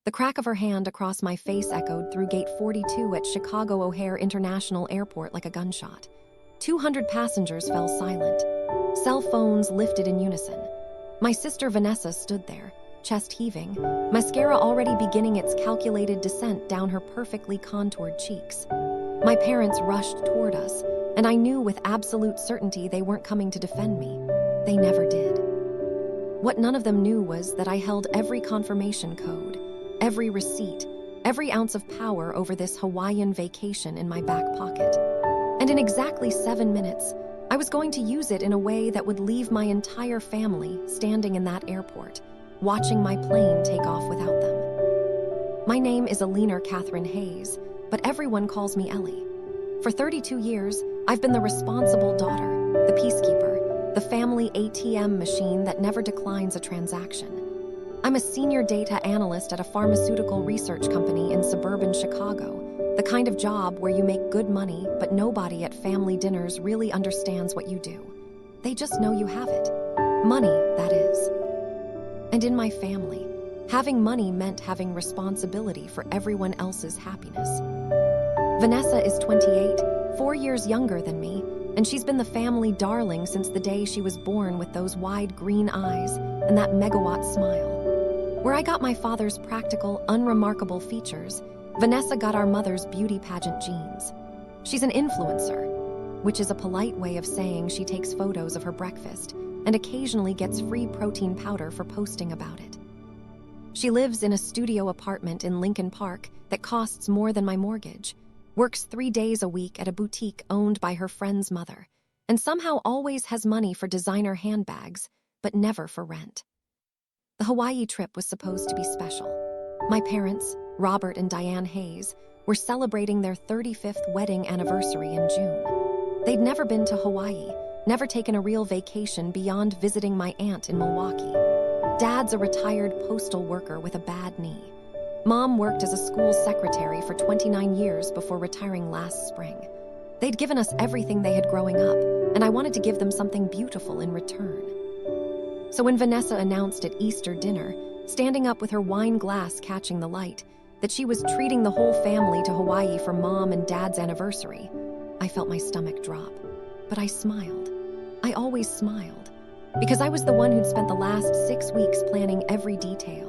The crack of her hand across my face echoed through Gate 42 at Chicago O'Hare International Airport like a gunshot. 200 passengers fell silent. Cell phones lifted in unison. My sister Vanessa stood there, chest heaving, mascara already beginning its calculated descent down her perfectly contoured cheeks. My parents rushed toward us, and I knew with absolute certainty they weren't coming to defend me. They never did. What none of them knew was that I held every confirmation code, every receipt, every ounce of power over this Hawaiian vacation in my back pocket. And in exactly 7 minutes, I was going to use it in a way that would leave my entire family standing in that airport, watching my plane take off without them. My name is Alina Catherine Hayes, but everyone calls me Ellie. For 32 years, I've been the responsible daughter, the peacekeeper, the family ATM machine that never declines a transaction. I'm a senior data analyst at a pharmaceutical research company in suburban Chicago, the kind of job where you make good money, but nobody at family dinners really understands what you do. They just know you have it. Money, that is. And in my family, having money meant having responsibility for everyone else's happiness. Vanessa is 28, 4 years younger than me, and she's been the family darling since the day she was born with those wide green eyes and that megawatt smile. Where I got my father's practical, unremarkable features, Vanessa got our mother's beauty pageant genes. She's an influencer, which is a polite way of saying she takes photos of her breakfast and occasionally gets free protein powder for posting about it. She lives in a studio apartment in Lincoln Park that costs more than my mortgage, works 3 days a week at a boutique owned by her friend's mother, and somehow always has money for designer handbags, but never for rent. The Hawaii trip was supposed to be special. My parents, Robert and Diane Hayes, were celebrating their 35th wedding anniversary in June. They'd never been to Hawaii, never taken a real vacation beyond visiting my aunt in Milwaukee. Dad's a retired postal worker with a bad knee. Mom worked as a school secretary for 29 years before retiring last spring. They'd given us everything they had growing up, and I wanted to give them something beautiful in return. So when Vanessa announced at Easter dinner, standing up with her wine glass catching the light, that she was treating the whole family to Hawaii for Mom and Dad's anniversary, I felt my stomach drop. But I smiled. I always smiled, because I was the one who'd spent the last 6 weeks planning every detail.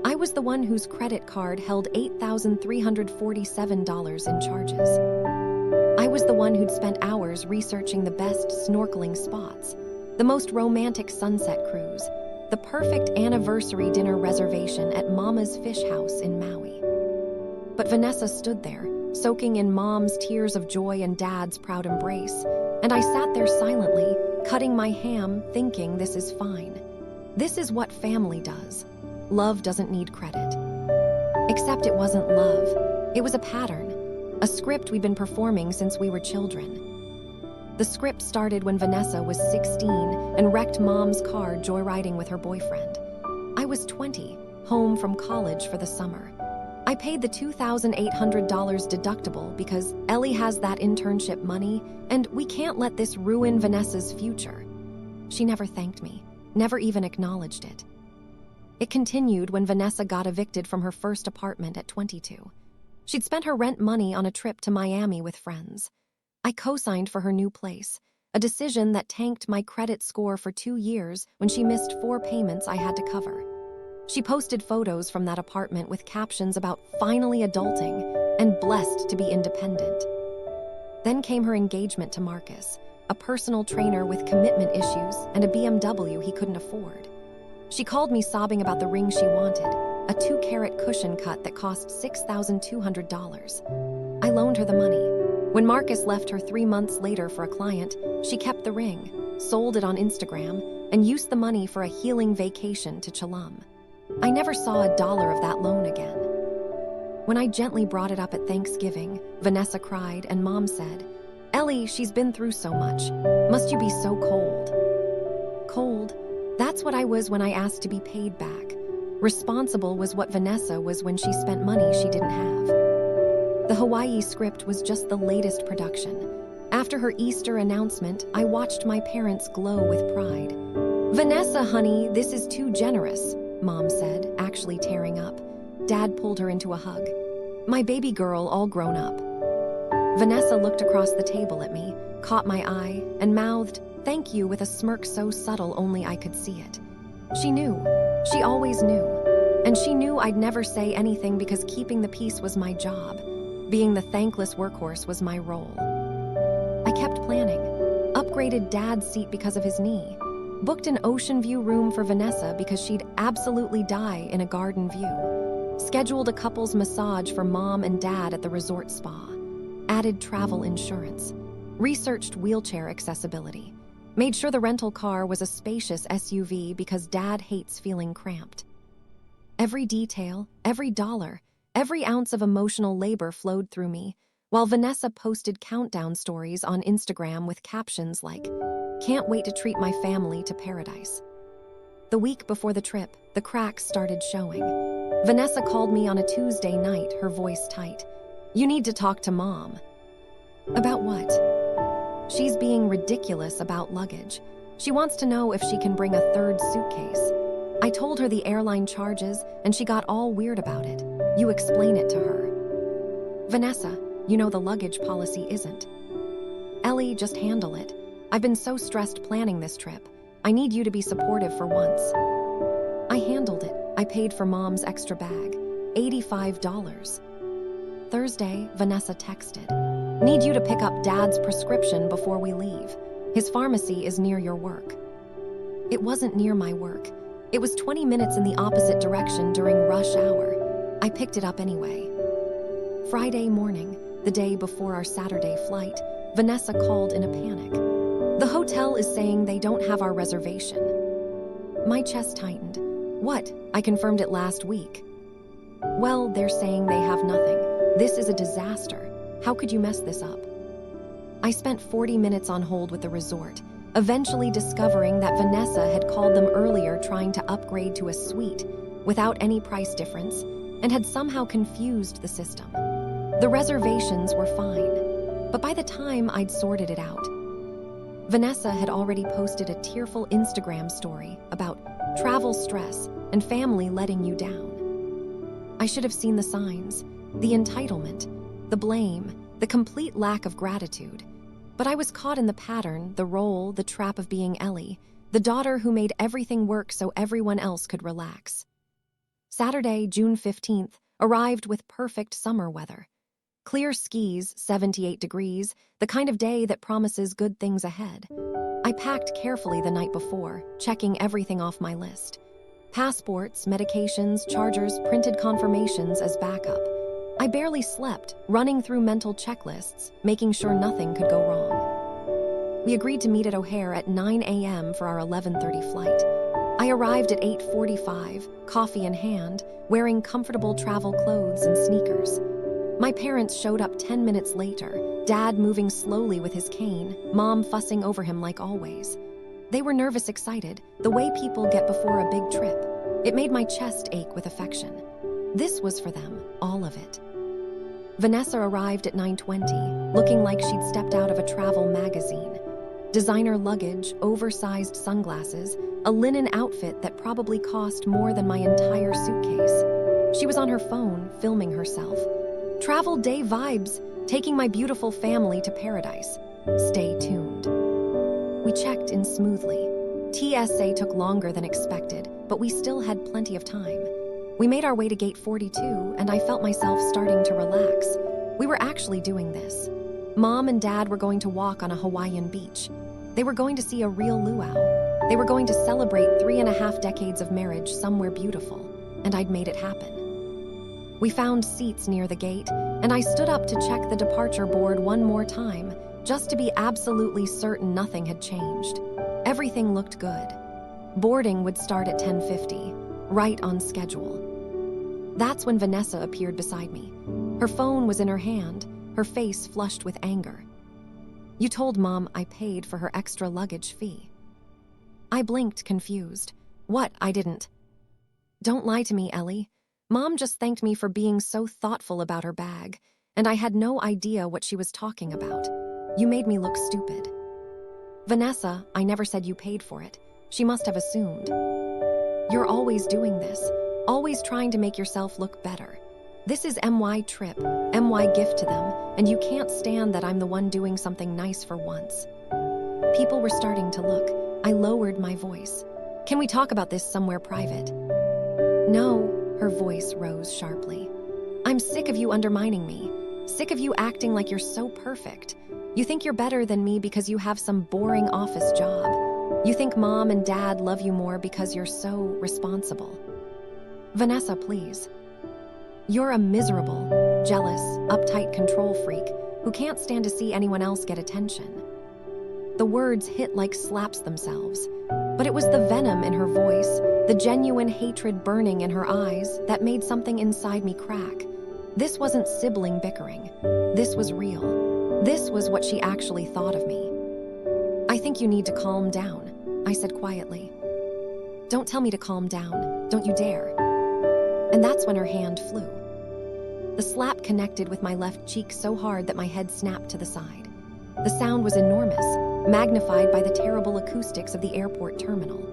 I was the one whose credit card held $8,347 in charges. I was the one who'd spent hours researching the best snorkeling spots, the most romantic sunset cruise, the perfect anniversary dinner reservation at Mama's Fish House in Maui. But Vanessa stood there, soaking in Mom's tears of joy and Dad's proud embrace, and I sat there silently, cutting my ham, thinking this is fine. This is what family does. Love doesn't need credit. Except it wasn't love. It was a pattern, a script we'd been performing since we were children. The script started when Vanessa was 16 and wrecked Mom's car joyriding with her boyfriend. I was 20, home from college for the summer. I paid the $2,800 deductible because Ellie has that internship money, and we can't let this ruin Vanessa's future. She never thanked me, never even acknowledged it. It continued when Vanessa got evicted from her first apartment at 22. She'd spent her rent money on a trip to Miami with friends. I co-signed for her new place, a decision that tanked my credit score for 2 years when she missed 4 payments I had to cover. She posted photos from that apartment with captions about finally adulting and blessed to be independent. Then came her engagement to Marcus, a personal trainer with commitment issues and a BMW he couldn't afford. She called me sobbing about the ring she wanted, a 2-carat cushion cut that cost $6,200. I loaned her the money. When Marcus left her 3 months later for a client, she kept the ring, sold it on Instagram, and used the money for a healing vacation to Chalum. I never saw $1 of that loan again. When I gently brought it up at Thanksgiving, Vanessa cried and Mom said, "Ellie, she's been through so much. Must you be so cold?" Cold? That's what I was when I asked to be paid back. Responsible was what Vanessa was when she spent money she didn't have. The Hawaii script was just the latest production. After her Easter announcement, I watched my parents glow with pride. "Vanessa, honey, this is too generous," Mom said, actually tearing up. Dad pulled her into a hug. My baby girl, all grown up. Vanessa looked across the table at me, caught my eye, and mouthed, "Thank you," with a smirk so subtle only I could see it. She knew. She always knew. And she knew I'd never say anything because keeping the peace was my job. Being the thankless workhorse was my role. I kept planning. Upgraded Dad's seat because of his knee. Booked an ocean view room for Vanessa because she'd absolutely die in a garden view. Scheduled a couple's massage for Mom and Dad at the resort spa. Added travel insurance. Researched wheelchair accessibility. Made sure the rental car was a spacious SUV because Dad hates feeling cramped. Every detail, every dollar, every ounce of emotional labor flowed through me, while Vanessa posted countdown stories on Instagram with captions like, "Can't wait to treat my family to paradise." The week before the trip, the cracks started showing. Vanessa called me on a Tuesday night, her voice tight. "You need to talk to Mom." About what? She's being ridiculous about luggage. She wants to know if she can bring a third suitcase. I told her the airline charges, and she got all weird about it. You explain it to her. "Vanessa, you know the luggage policy isn't." "Ellie, just handle it. I've been so stressed planning this trip. I need you to be supportive for once." I handled it. I paid for Mom's extra bag. $85. Thursday, Vanessa texted, "Need you to pick up Dad's prescription before we leave. His pharmacy is near your work." It wasn't near my work. It was 20 minutes in the opposite direction during rush hour. I picked it up anyway. Friday morning, the day before our Saturday flight, Vanessa called in a panic. "The hotel is saying they don't have our reservation." My chest tightened. "What? I confirmed it last week." "Well, they're saying they have nothing. This is a disaster. How could you mess this up?" I spent 40 minutes on hold with the resort, eventually discovering that Vanessa had called them earlier trying to upgrade to a suite without any price difference and had somehow confused the system. The reservations were fine, but by the time I'd sorted it out, Vanessa had already posted a tearful Instagram story about travel stress and family letting you down. I should have seen the signs, the entitlement, the blame, the complete lack of gratitude. But I was caught in the pattern, the role, the trap of being Ellie, the daughter who made everything work so everyone else could relax. Saturday, June 15th, arrived with perfect summer weather. Clear skies, 78 degrees, the kind of day that promises good things ahead. I packed carefully the night before, checking everything off my list. Passports, medications, chargers, printed confirmations as backup. I barely slept, running through mental checklists, making sure nothing could go wrong. We agreed to meet at O'Hare at 9 a.m. for our 11:30 flight. I arrived at 8:45, coffee in hand, wearing comfortable travel clothes and sneakers. My parents showed up 10 minutes later, Dad moving slowly with his cane, Mom fussing over him like always. They were nervous excited, the way people get before a big trip. It made my chest ache with affection. This was for them, all of it. Vanessa arrived at 9:20, looking like she'd stepped out of a travel magazine. Designer luggage, oversized sunglasses, a linen outfit that probably cost more than my entire suitcase. She was on her phone, filming herself. Travel day vibes, taking my beautiful family to paradise. Stay tuned. We checked in smoothly. TSA took longer than expected, but we still had plenty of time. We made our way to gate 42, and I felt myself starting to relax. We were actually doing this. Mom and Dad were going to walk on a Hawaiian beach. They were going to see a real luau. They were going to celebrate 3.5 decades of marriage somewhere beautiful, and I'd made it happen. We found seats near the gate, and I stood up to check the departure board one more time, just to be absolutely certain nothing had changed. Everything looked good. Boarding would start at 10:50, right on schedule. That's when Vanessa appeared beside me. Her phone was in her hand, her face flushed with anger. "You told Mom I paid for her extra luggage fee." I blinked, confused. "What? I didn't." "Don't lie to me, Ellie. Mom just thanked me for being so thoughtful about her bag, and I had no idea what she was talking about. You made me look stupid." "Vanessa, I never said you paid for it. She must have assumed." "You're always doing this. always trying to make yourself look better. This is MY trip, MY gift to them, and you can't stand that I'm the one doing something nice for once. People were starting to look. I lowered my voice. Can we talk about this somewhere private? No, her voice rose sharply. I'm sick of you undermining me. Sick of you acting like you're so perfect. You think you're better than me because you have some boring office job. You think mom and dad love you more because you're so responsible. Vanessa, please. You're a miserable, jealous, uptight control freak who can't stand to see anyone else get attention. The words hit like slaps themselves, but it was the venom in her voice, the genuine hatred burning in her eyes that made something inside me crack. This wasn't sibling bickering. This was real. This was what she actually thought of me. I think you need to calm down, I said quietly. Don't tell me to calm down. Don't you dare. And that's when her hand flew. The slap connected with my left cheek so hard that my head snapped to the side. The sound was enormous, magnified by the terrible acoustics of the airport terminal.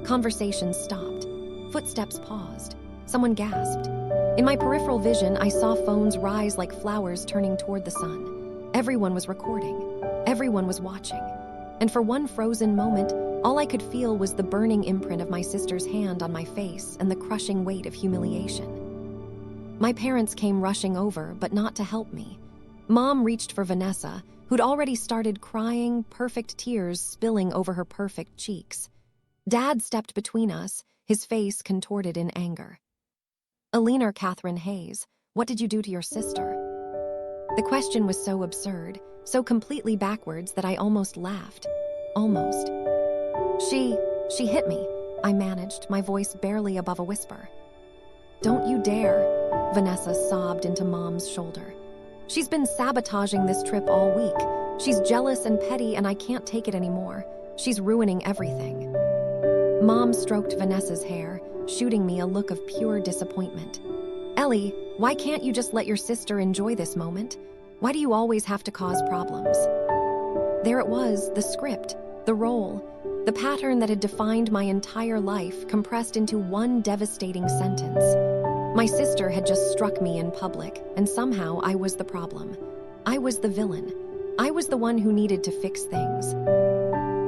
Conversations stopped. Footsteps paused. Someone gasped. In my peripheral vision, I saw phones rise like flowers turning toward the sun. Everyone was recording. Everyone was watching. And for one frozen moment, all I could feel was the burning imprint of my sister's hand on my face and the crushing weight of humiliation. My parents came rushing over, but not to help me. Mom reached for Vanessa, who'd already started crying, perfect tears spilling over her perfect cheeks. Dad stepped between us, his face contorted in anger. Alina Catherine Hayes, what did you do to your sister? The question was so absurd, so completely backwards that I almost laughed. Almost. She hit me, I managed, my voice barely above a whisper. Don't you dare, Vanessa sobbed into Mom's shoulder. She's been sabotaging this trip all week. She's jealous and petty and I can't take it anymore. She's ruining everything. Mom stroked Vanessa's hair, shooting me a look of pure disappointment. Ellie, why can't you just let your sister enjoy this moment? Why do you always have to cause problems? There it was, the script, the role, the pattern that had defined my entire life compressed into one devastating sentence. My sister had just struck me in public, and somehow I was the problem. I was the villain. I was the one who needed to fix things.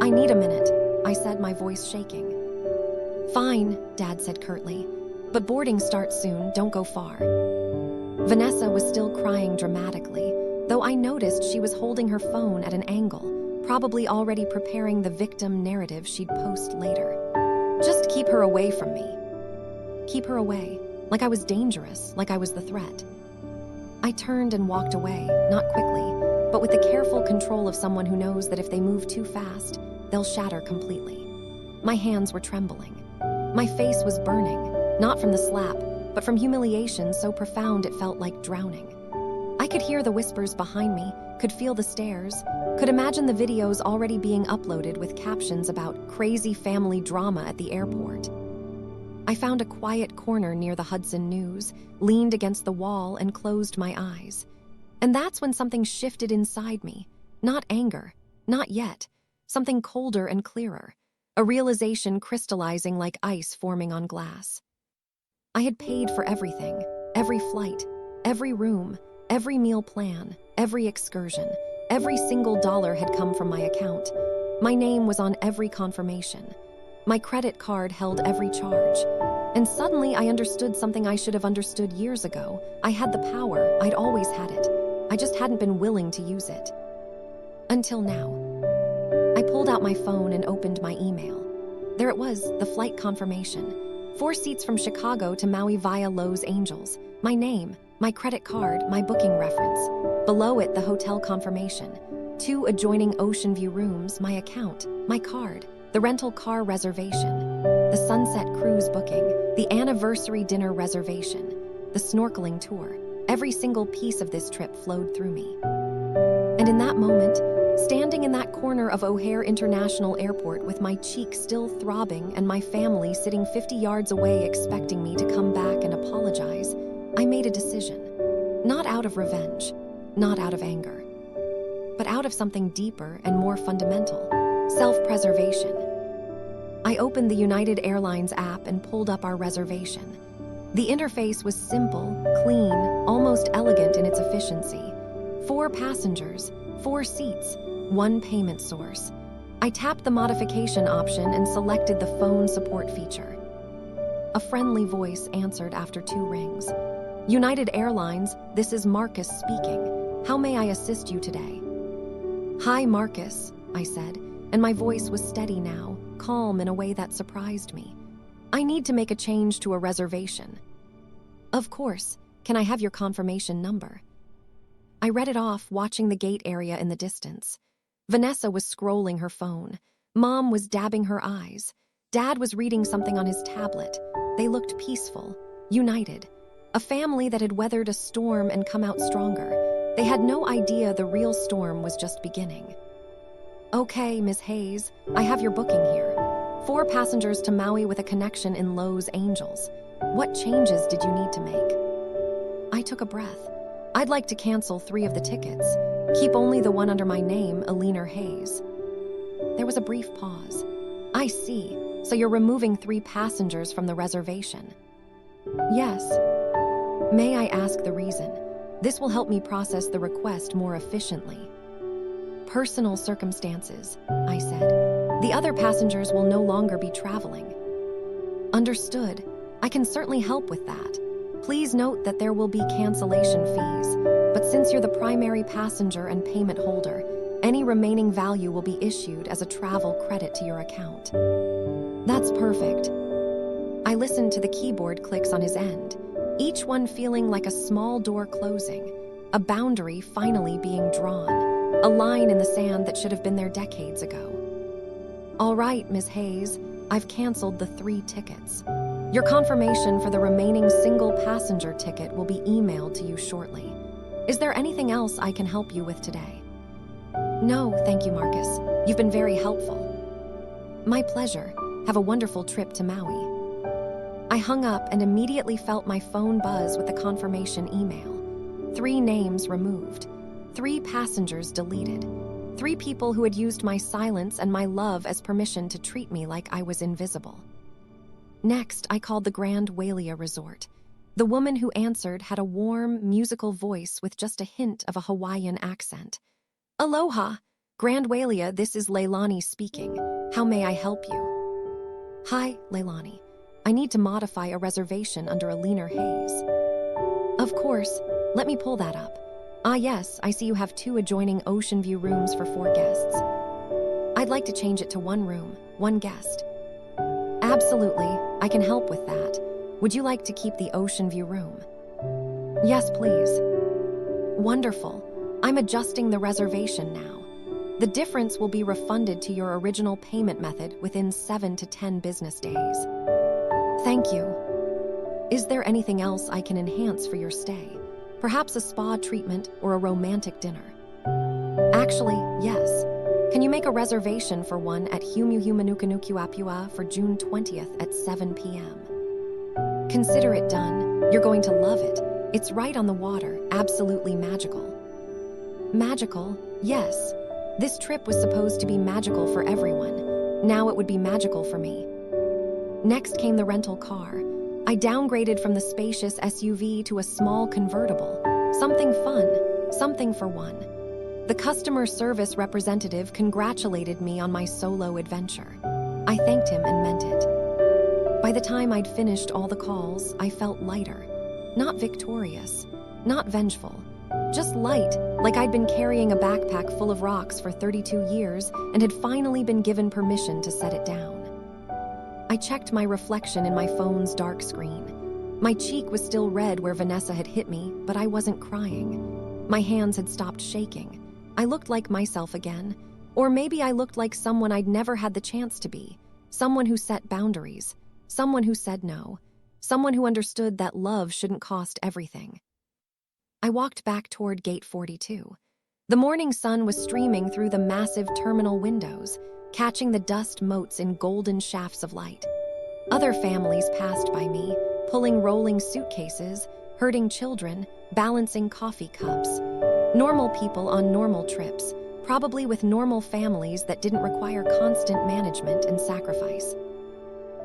I need a minute, I said, my voice shaking. Fine, Dad said curtly, but boarding starts soon, don't go far. Vanessa was still crying dramatically, though I noticed she was holding her phone at an angle, probably already preparing the victim narrative she'd post later. Just keep her away from me. Keep her away, like I was dangerous, like I was the threat. I turned and walked away, not quickly, but with the careful control of someone who knows that if they move too fast, they'll shatter completely. My hands were trembling. My face was burning, not from the slap, but from humiliation so profound it felt like drowning. I could hear the whispers behind me, could feel the stares, could imagine the videos already being uploaded with captions about crazy family drama at the airport. I found a quiet corner near the Hudson News, leaned against the wall and closed my eyes. And that's when something shifted inside me. Not anger, not yet. Something colder and clearer. A realization crystallizing like ice forming on glass. I had paid for everything, every flight, every room, every meal plan, every excursion. Every single dollar had come from my account. My name was on every confirmation. My credit card held every charge. And suddenly I understood something I should have understood years ago. I had the power, I'd always had it. I just hadn't been willing to use it. Until now. I pulled out my phone and opened my email. There it was, the flight confirmation. 4 seats from Chicago to Maui via Los Angeles. My name, my credit card, my booking reference. Below it, the hotel confirmation. 2 adjoining ocean view rooms, my account, my card, the rental car reservation, the sunset cruise booking, the anniversary dinner reservation, the snorkeling tour. Every single piece of this trip flowed through me. And in that moment, standing in that corner of O'Hare International Airport with my cheek still throbbing and my family sitting 50 yards away expecting me to come back and apologize, I made a decision. Not out of revenge, not out of anger, but out of something deeper and more fundamental, self-preservation. I opened the United Airlines app and pulled up our reservation. The interface was simple, clean, almost elegant in its efficiency. 4 passengers, 4 seats, 1 payment source. I tapped the modification option and selected the phone support feature. A friendly voice answered after 2 rings. United Airlines, this is Marcus speaking. How may I assist you today? Hi, Marcus, I said, and my voice was steady now, calm in a way that surprised me. I need to make a change to a reservation. Of course. Can I have your confirmation number? I read it off, watching the gate area in the distance. Vanessa was scrolling her phone. Mom was dabbing her eyes. Dad was reading something on his tablet. They looked peaceful, united. A family that had weathered a storm and come out stronger. They had no idea the real storm was just beginning. Okay, Ms. Hayes, I have your booking here. 4 passengers to Maui with a connection in Los Angeles. What changes did you need to make? I took a breath. I'd like to cancel 3 of the tickets. Keep only the one under my name, Alina Hayes. There was a brief pause. I see. So you're removing 3 passengers from the reservation. Yes. May I ask the reason? This will help me process the request more efficiently. Personal circumstances, I said. The other passengers will no longer be traveling. Understood. I can certainly help with that. Please note that there will be cancellation fees, but since you're the primary passenger and payment holder, any remaining value will be issued as a travel credit to your account. That's perfect. I listened to the keyboard clicks on his end, each one feeling like a small door closing, a boundary finally being drawn, a line in the sand that should have been there decades ago. All right, Ms. Hayes, I've canceled the 3 tickets. Your confirmation for the remaining single passenger ticket will be emailed to you shortly. Is there anything else I can help you with today? No, thank you, Marcus. You've been very helpful. My pleasure. Have a wonderful trip to Maui. I hung up and immediately felt my phone buzz with the confirmation email. 3 names removed. 3 passengers deleted. 3 people who had used my silence and my love as permission to treat me like I was invisible. Next, I called the Grand Wailea Resort. The woman who answered had a warm, musical voice with just a hint of a Hawaiian accent. Aloha! Grand Wailea, this is Leilani speaking. How may I help you? Hi, Leilani. I need to modify a reservation under Alina Hayes. Of course. Let me pull that up. Ah yes, I see you have 2 adjoining ocean view rooms for 4 guests. I'd like to change it to 1 room, 1 guest. Absolutely, I can help with that. Would you like to keep the ocean view room? Yes, please. Wonderful. I'm adjusting the reservation now. The difference will be refunded to your original payment method within 7 to 10 business days. Thank you. Is there anything else I can enhance for your stay? Perhaps a spa treatment or a romantic dinner? Actually, yes. Can you make a reservation for one at Humuhumanukanukuapua for June 20th at 7 p.m.? Consider it done. You're going to love it. It's right on the water, absolutely magical. Magical? Yes. This trip was supposed to be magical for everyone. Now it would be magical for me. Next came the rental car. I downgraded from the spacious SUV to a small convertible. Something fun, something for one. The customer service representative congratulated me on my solo adventure. I thanked him and meant it. By the time I'd finished all the calls, I felt lighter. Not victorious, not vengeful, just light, like I'd been carrying a backpack full of rocks for 32 years and had finally been given permission to set it down. I checked my reflection in my phone's dark screen. My cheek was still red where Vanessa had hit me, but I wasn't crying. My hands had stopped shaking. I looked like myself again. Or maybe I looked like someone I'd never had the chance to be. Someone who set boundaries. Someone who said no. Someone who understood that love shouldn't cost everything. I walked back toward Gate 42. The morning sun was streaming through the massive terminal windows, catching the dust motes in golden shafts of light. Other families passed by me, pulling rolling suitcases, herding children, balancing coffee cups. Normal people on normal trips, probably with normal families that didn't require constant management and sacrifice.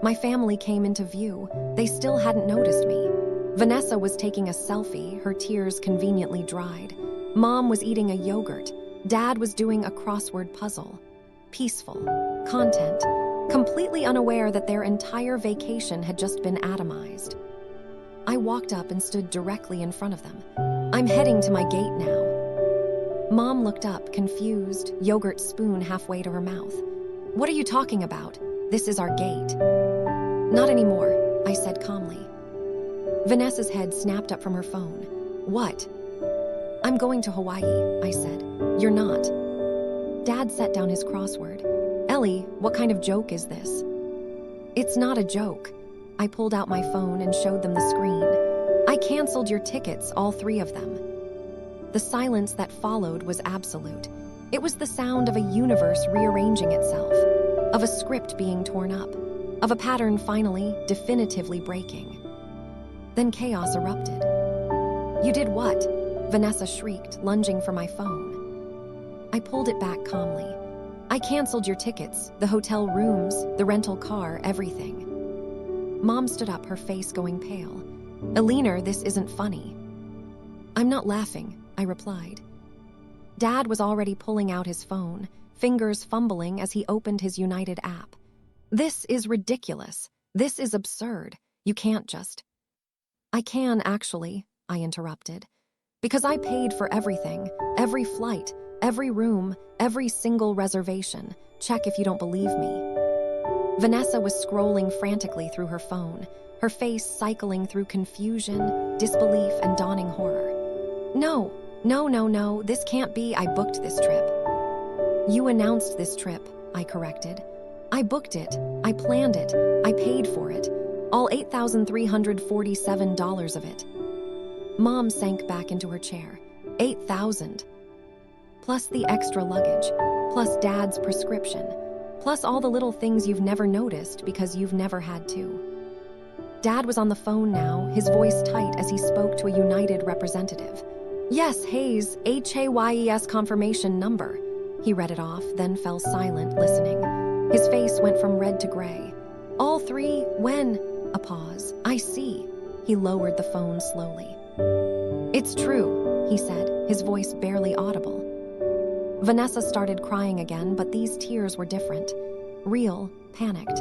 My family came into view. They still hadn't noticed me. Vanessa was taking a selfie, her tears conveniently dried. Mom was eating a yogurt. Dad was doing a crossword puzzle. Peaceful. Content. Completely unaware that their entire vacation had just been atomized. I walked up and stood directly in front of them. I'm heading to my gate now. Mom looked up, confused, yogurt spoon halfway to her mouth. What are you talking about? This is our gate. Not anymore, I said calmly. Vanessa's head snapped up from her phone. What? I'm going to Hawaii, I said. You're not. Dad set down his crossword. Ellie, what kind of joke is this? It's not a joke. I pulled out my phone and showed them the screen. I canceled your tickets, all 3 of them. The silence that followed was absolute. It was the sound of a universe rearranging itself, of a script being torn up, of a pattern finally, definitively breaking. Then chaos erupted. You did what? Vanessa shrieked, lunging for my phone. I pulled it back calmly. I canceled your tickets, the hotel rooms, the rental car, everything. Mom stood up, her face going pale. Elena, this isn't funny. I'm not laughing, I replied. Dad was already pulling out his phone, fingers fumbling as he opened his United app. This is ridiculous. This is absurd. You can't just... I can, actually, I interrupted. Because I paid for everything, every flight, every room, every single reservation. Check if you don't believe me. Vanessa was scrolling frantically through her phone, her face cycling through confusion, disbelief, and dawning horror. No, this can't be. I booked this trip. You announced this trip, I corrected. I booked it, I planned it, I paid for it, all $8,347 of it. Mom sank back into her chair. $8,000. Plus the extra luggage, plus Dad's prescription, plus all the little things you've never noticed because you've never had to. Dad was on the phone now, his voice tight as he spoke to a United representative. Yes, Hayes, Hayes confirmation number. He read it off, then fell silent, listening. His face went from red to gray. All 3, when? A pause. I see. He lowered the phone slowly. It's true, he said, his voice barely audible. Vanessa started crying again, but these tears were different. Real, panicked.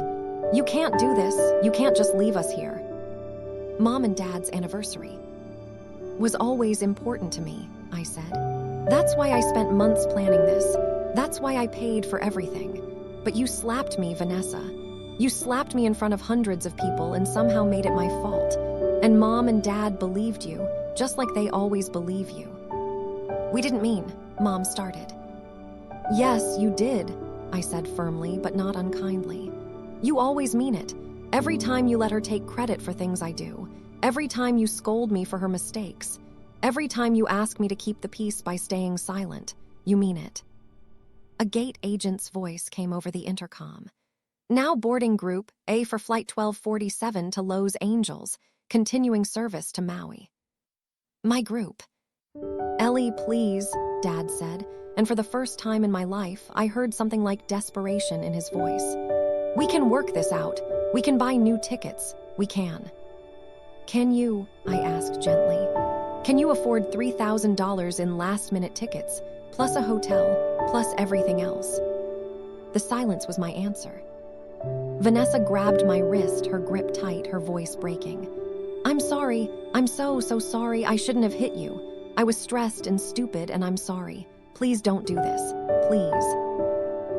You can't do this. You can't just leave us here. Mom and Dad's anniversary was always important to me, I said. That's why I spent months planning this. That's why I paid for everything. But you slapped me, Vanessa. You slapped me in front of hundreds of people and somehow made it my fault. And Mom and Dad believed you, just like they always believe you. We didn't mean, Mom started. Yes, you did, I said firmly, but not unkindly. You always mean it. Every time you let her take credit for things I do. Every time you scold me for her mistakes. Every time you ask me to keep the peace by staying silent. You mean it. A gate agent's voice came over the intercom. Now boarding group A for flight 1247 to Los Angeles, continuing service to Maui. My group. Ellie, please, Dad said, and for the first time in my life, I heard something like desperation in his voice. We can work this out. We can buy new tickets. We can. Can you, I asked gently, can you afford $3,000 in last-minute tickets, plus a hotel, plus everything else? The silence was my answer. Vanessa grabbed my wrist, her grip tight, her voice breaking. I'm sorry. I'm so sorry. I shouldn't have hit you. I was stressed and stupid, and I'm sorry. Please don't do this. Please.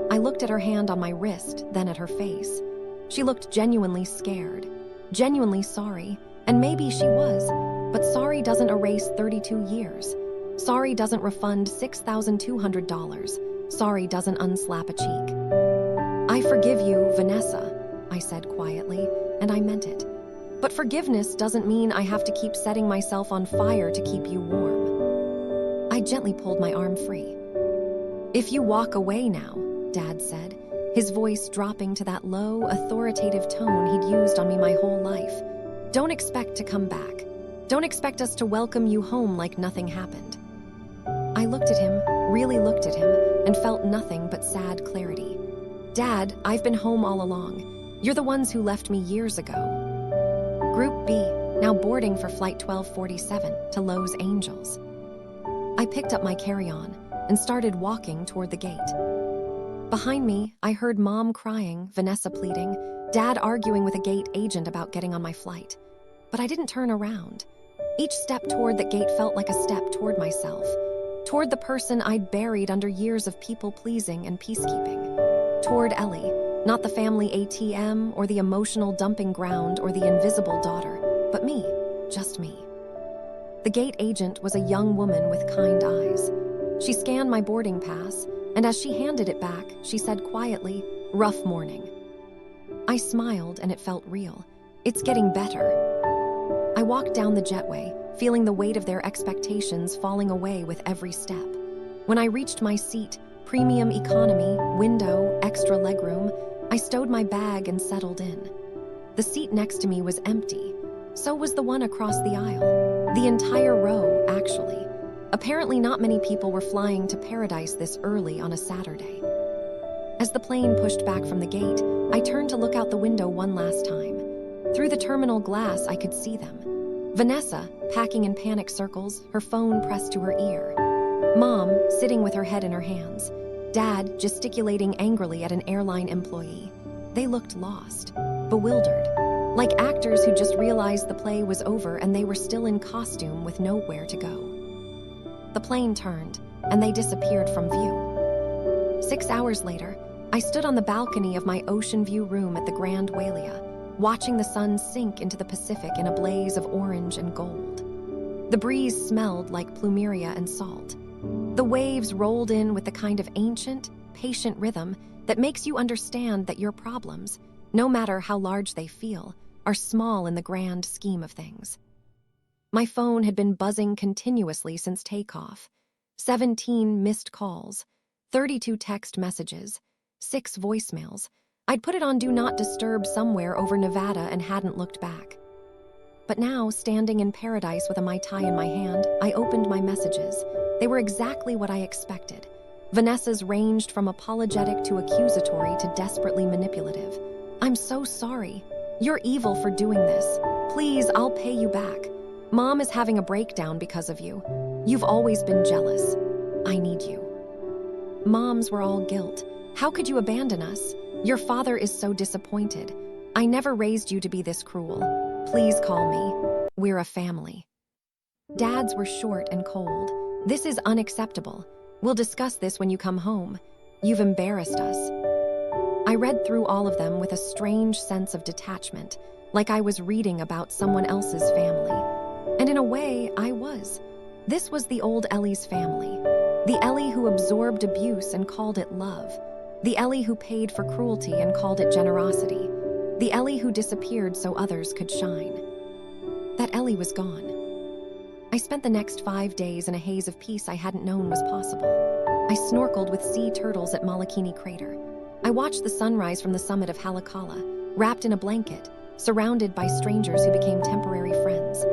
I looked at her hand on my wrist, then at her face. She looked genuinely scared, genuinely sorry, and maybe she was, but sorry doesn't erase 32 years. Sorry doesn't refund $6,200. Sorry doesn't unslap a cheek. I forgive you, Vanessa, I said quietly, and I meant it. But forgiveness doesn't mean I have to keep setting myself on fire to keep you warm. I gently pulled my arm free. If you walk away now, Dad said, his voice dropping to that low, authoritative tone he'd used on me my whole life. Don't expect to come back. Don't expect us to welcome you home like nothing happened. I looked at him, really looked at him, and felt nothing but sad clarity. Dad, I've been home all along. You're the ones who left me years ago. Group B, now boarding for flight 1247 to Los Angeles. I picked up my carry-on and started walking toward the gate. Behind me, I heard Mom crying, Vanessa pleading, Dad arguing with a gate agent about getting on my flight. But I didn't turn around. Each step toward that gate felt like a step toward myself, toward the person I'd buried under years of people-pleasing and peacekeeping, toward Ellie, not the family ATM or the emotional dumping ground or the invisible daughter, but me, just me. The gate agent was a young woman with kind eyes. She scanned my boarding pass, and as she handed it back, she said quietly, "Rough morning." I smiled, and it felt real. It's getting better. I walked down the jetway, feeling the weight of their expectations falling away with every step. When I reached my seat, premium economy, window, extra legroom, I stowed my bag and settled in. The seat next to me was empty. So was the one across the aisle. The entire row, actually. Apparently not many people were flying to paradise this early on a Saturday. As the plane pushed back from the gate, I turned to look out the window one last time. Through the terminal glass, I could see them. Vanessa, packing in panic circles, her phone pressed to her ear. Mom, sitting with her head in her hands. Dad, gesticulating angrily at an airline employee. They looked lost, bewildered, like actors who just realized the play was over and they were still in costume with nowhere to go. The plane turned, and they disappeared from view. 6 hours later, I stood on the balcony of my ocean view room at the Grand Walia, watching the sun sink into the Pacific in a blaze of orange and gold. The breeze smelled like plumeria and salt. The waves rolled in with the kind of ancient, patient rhythm that makes you understand that your problems, no matter how large they feel, are small in the grand scheme of things. My phone had been buzzing continuously since takeoff. 17 missed calls, 32 text messages, 6 voicemails. I'd put it on Do Not Disturb somewhere over Nevada and hadn't looked back. But now, standing in paradise with a Mai Tai in my hand, I opened my messages. They were exactly what I expected. Vanessa's ranged from apologetic to accusatory to desperately manipulative. "I'm so sorry. You're evil for doing this. Please, I'll pay you back. Mom is having a breakdown because of you. You've always been jealous. I need you." Moms were all guilt. "How could you abandon us? Your father is so disappointed. I never raised you to be this cruel. Please call me. We're a family." Dads were short and cold. "This is unacceptable. We'll discuss this when you come home. You've embarrassed us." I read through all of them with a strange sense of detachment, like I was reading about someone else's family. And in a way, I was. This was the old Ellie's family. The Ellie who absorbed abuse and called it love. The Ellie who paid for cruelty and called it generosity. The Ellie who disappeared so others could shine. That Ellie was gone. I spent the next 5 days in a haze of peace I hadn't known was possible. I snorkeled with sea turtles at Malakini Crater. I watched the sunrise from the summit of Halakala, wrapped in a blanket, surrounded by strangers who became temporary friends.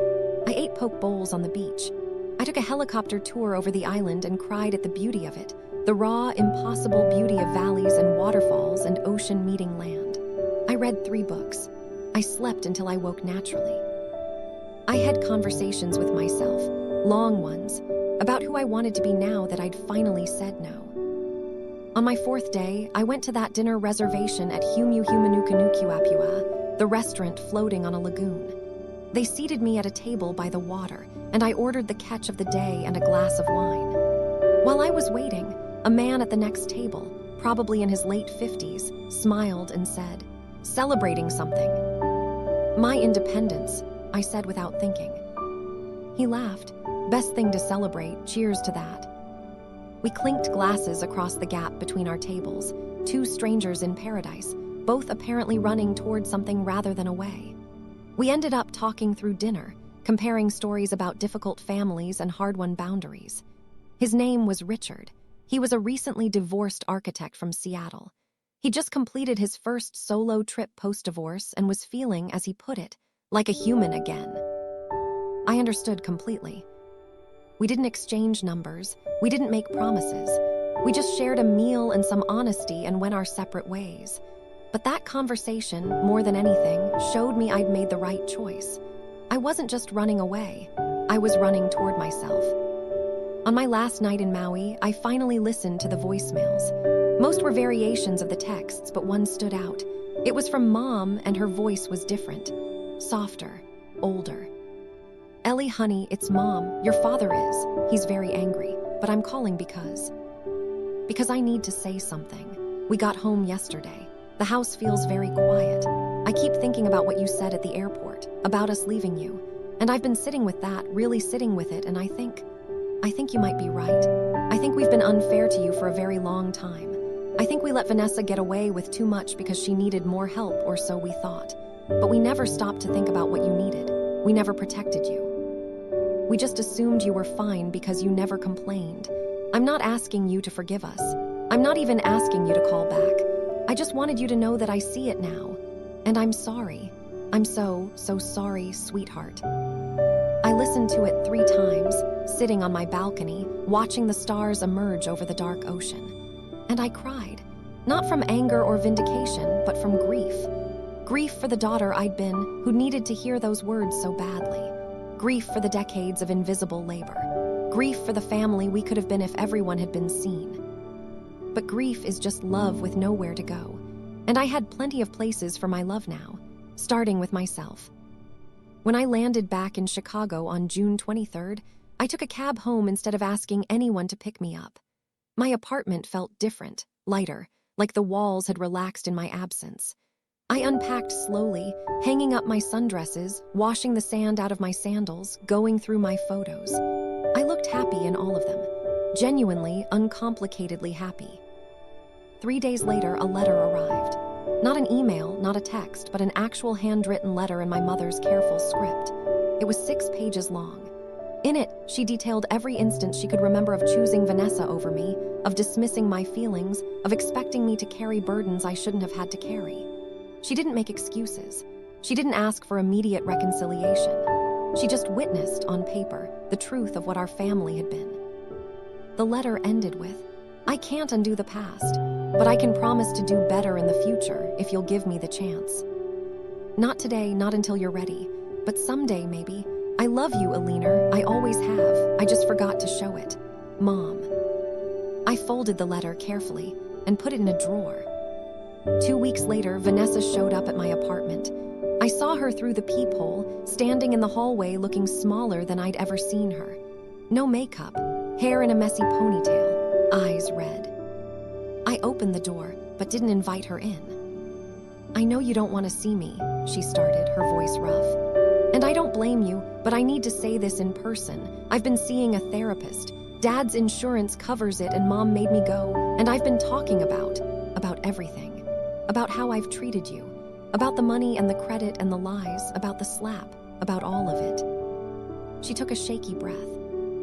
I ate poke bowls on the beach. I took a helicopter tour over the island and cried at the beauty of it, the raw, impossible beauty of valleys and waterfalls and ocean meeting land. I read 3 books. I slept until I woke naturally. I had conversations with myself, long ones, about who I wanted to be now that I'd finally said no. On my 4th day, I went to that dinner reservation at Humuhumanukanukuapua, the restaurant floating on a lagoon. They seated me at a table by the water, and I ordered the catch of the day and a glass of wine. While I was waiting, a man at the next table, probably in his late 50s, smiled and said, "Celebrating something." "My independence," I said without thinking. He laughed. "Best thing to celebrate, cheers to that." We clinked glasses across the gap between our tables, 2 strangers in paradise, both apparently running toward something rather than away. We ended up talking through dinner, comparing stories about difficult families and hard-won boundaries. His name was Richard. He was a recently divorced architect from Seattle. He just completed his first solo trip post-divorce and was feeling, as he put it, like a human again. I understood completely. We didn't exchange numbers. We didn't make promises. We just shared a meal and some honesty and went our separate ways. But that conversation, more than anything, showed me I'd made the right choice. I wasn't just running away. I was running toward myself. On my last night in Maui, I finally listened to the voicemails. Most were variations of the texts, but one stood out. It was from Mom, and her voice was different. Softer, older. "Ellie, honey, it's Mom. Your father is. He's very angry, but I'm calling because I need to say something. We got home yesterday. The house feels very quiet. I keep thinking about what you said at the airport, about us leaving you. And I've been sitting with that, really sitting with it, and I think you might be right. I think we've been unfair to you for a very long time. I think we let Vanessa get away with too much because she needed more help, or so we thought. But we never stopped to think about what you needed. We never protected you. We just assumed you were fine because you never complained. I'm not asking you to forgive us. I'm not even asking you to call back. I just wanted you to know that I see it now. And I'm sorry. I'm so sorry, sweetheart." I listened to it 3 times, sitting on my balcony, watching the stars emerge over the dark ocean. And I cried. Not from anger or vindication, but from grief. Grief for the daughter I'd been, who needed to hear those words so badly. Grief for the decades of invisible labor. Grief for the family we could have been if everyone had been seen. But grief is just love with nowhere to go. And I had plenty of places for my love now, starting with myself. When I landed back in Chicago on June 23rd, I took a cab home instead of asking anyone to pick me up. My apartment felt different, lighter, like the walls had relaxed in my absence. I unpacked slowly, hanging up my sundresses, washing the sand out of my sandals, going through my photos. I looked happy in all of them, genuinely, uncomplicatedly happy. 3 days later, a letter arrived. Not an email, not a text, but an actual handwritten letter in my mother's careful script. It was 6 pages long. In it, she detailed every instance she could remember of choosing Vanessa over me, of dismissing my feelings, of expecting me to carry burdens I shouldn't have had to carry. She didn't make excuses. She didn't ask for immediate reconciliation. She just witnessed, on paper, the truth of what our family had been. The letter ended with, "I can't undo the past, but I can promise to do better in the future if you'll give me the chance. Not today, not until you're ready, but someday maybe. I love you, Alina. I always have. I just forgot to show it. Mom." I folded the letter carefully and put it in a drawer. 2 weeks later, Vanessa showed up at my apartment. I saw her through the peephole, standing in the hallway looking smaller than I'd ever seen her. No makeup, hair in a messy ponytail, eyes red. I opened the door, but didn't invite her in. "I know you don't want to see me," she started, her voice rough. "And I don't blame you, but I need to say this in person. I've been seeing a therapist. Dad's insurance covers it and Mom made me go, and I've been talking about everything. About how I've treated you. About the money and the credit and the lies, about the slap, about all of it." She took a shaky breath.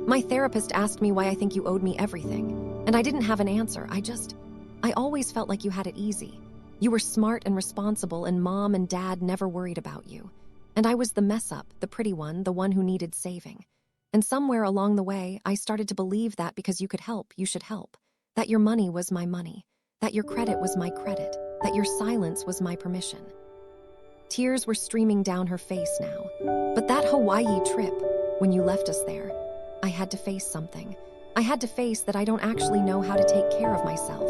"My therapist asked me why I think you owed me everything, and I didn't have an answer. I always felt like you had it easy. You were smart and responsible, and Mom and Dad never worried about you. And I was the mess up, the pretty one, the one who needed saving. And somewhere along the way, I started to believe that because you could help, you should help. That your money was my money. That your credit was my credit. That your silence was my permission." Tears were streaming down her face now. "But that Hawaii trip, when you left us there, I had to face something. I had to face that I don't actually know how to take care of myself.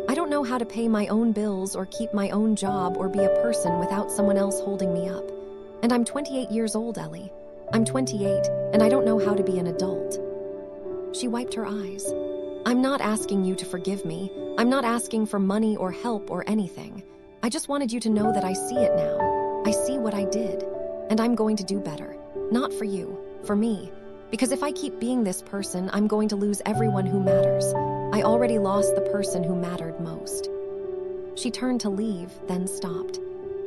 I don't know how to pay my own bills or keep my own job or be a person without someone else holding me up. And I'm 28 years old, Ellie. I'm 28, and I don't know how to be an adult." She wiped her eyes. "I'm not asking you to forgive me. I'm not asking for money or help or anything. I just wanted you to know that I see it now. I see what I did, and I'm going to do better. Not for you, for me. Because if I keep being this person, I'm going to lose everyone who matters. I already lost the person who mattered most." She turned to leave, then stopped.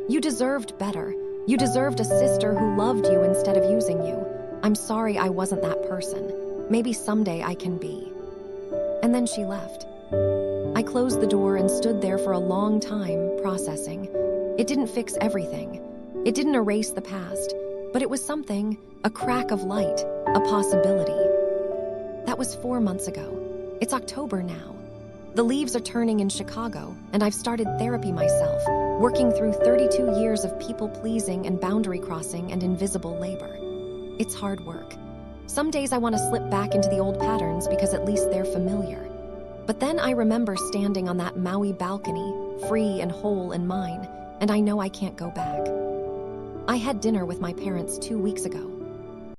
"You deserved better. You deserved a sister who loved you instead of using you. I'm sorry I wasn't that person. Maybe someday I can be." And then she left. I closed the door and stood there for a long time, processing. It didn't fix everything. It didn't erase the past, but it was something, a crack of light, a possibility. That was 4 months ago. It's October now. The leaves are turning in Chicago, and I've started therapy myself. working through 32 years of people-pleasing and boundary-crossing and invisible labor. It's hard work. Some days I want to slip back into the old patterns because at least they're familiar. But then I remember standing on that Maui balcony, free and whole in mine, and I know I can't go back. I had dinner with my parents 2 weeks ago.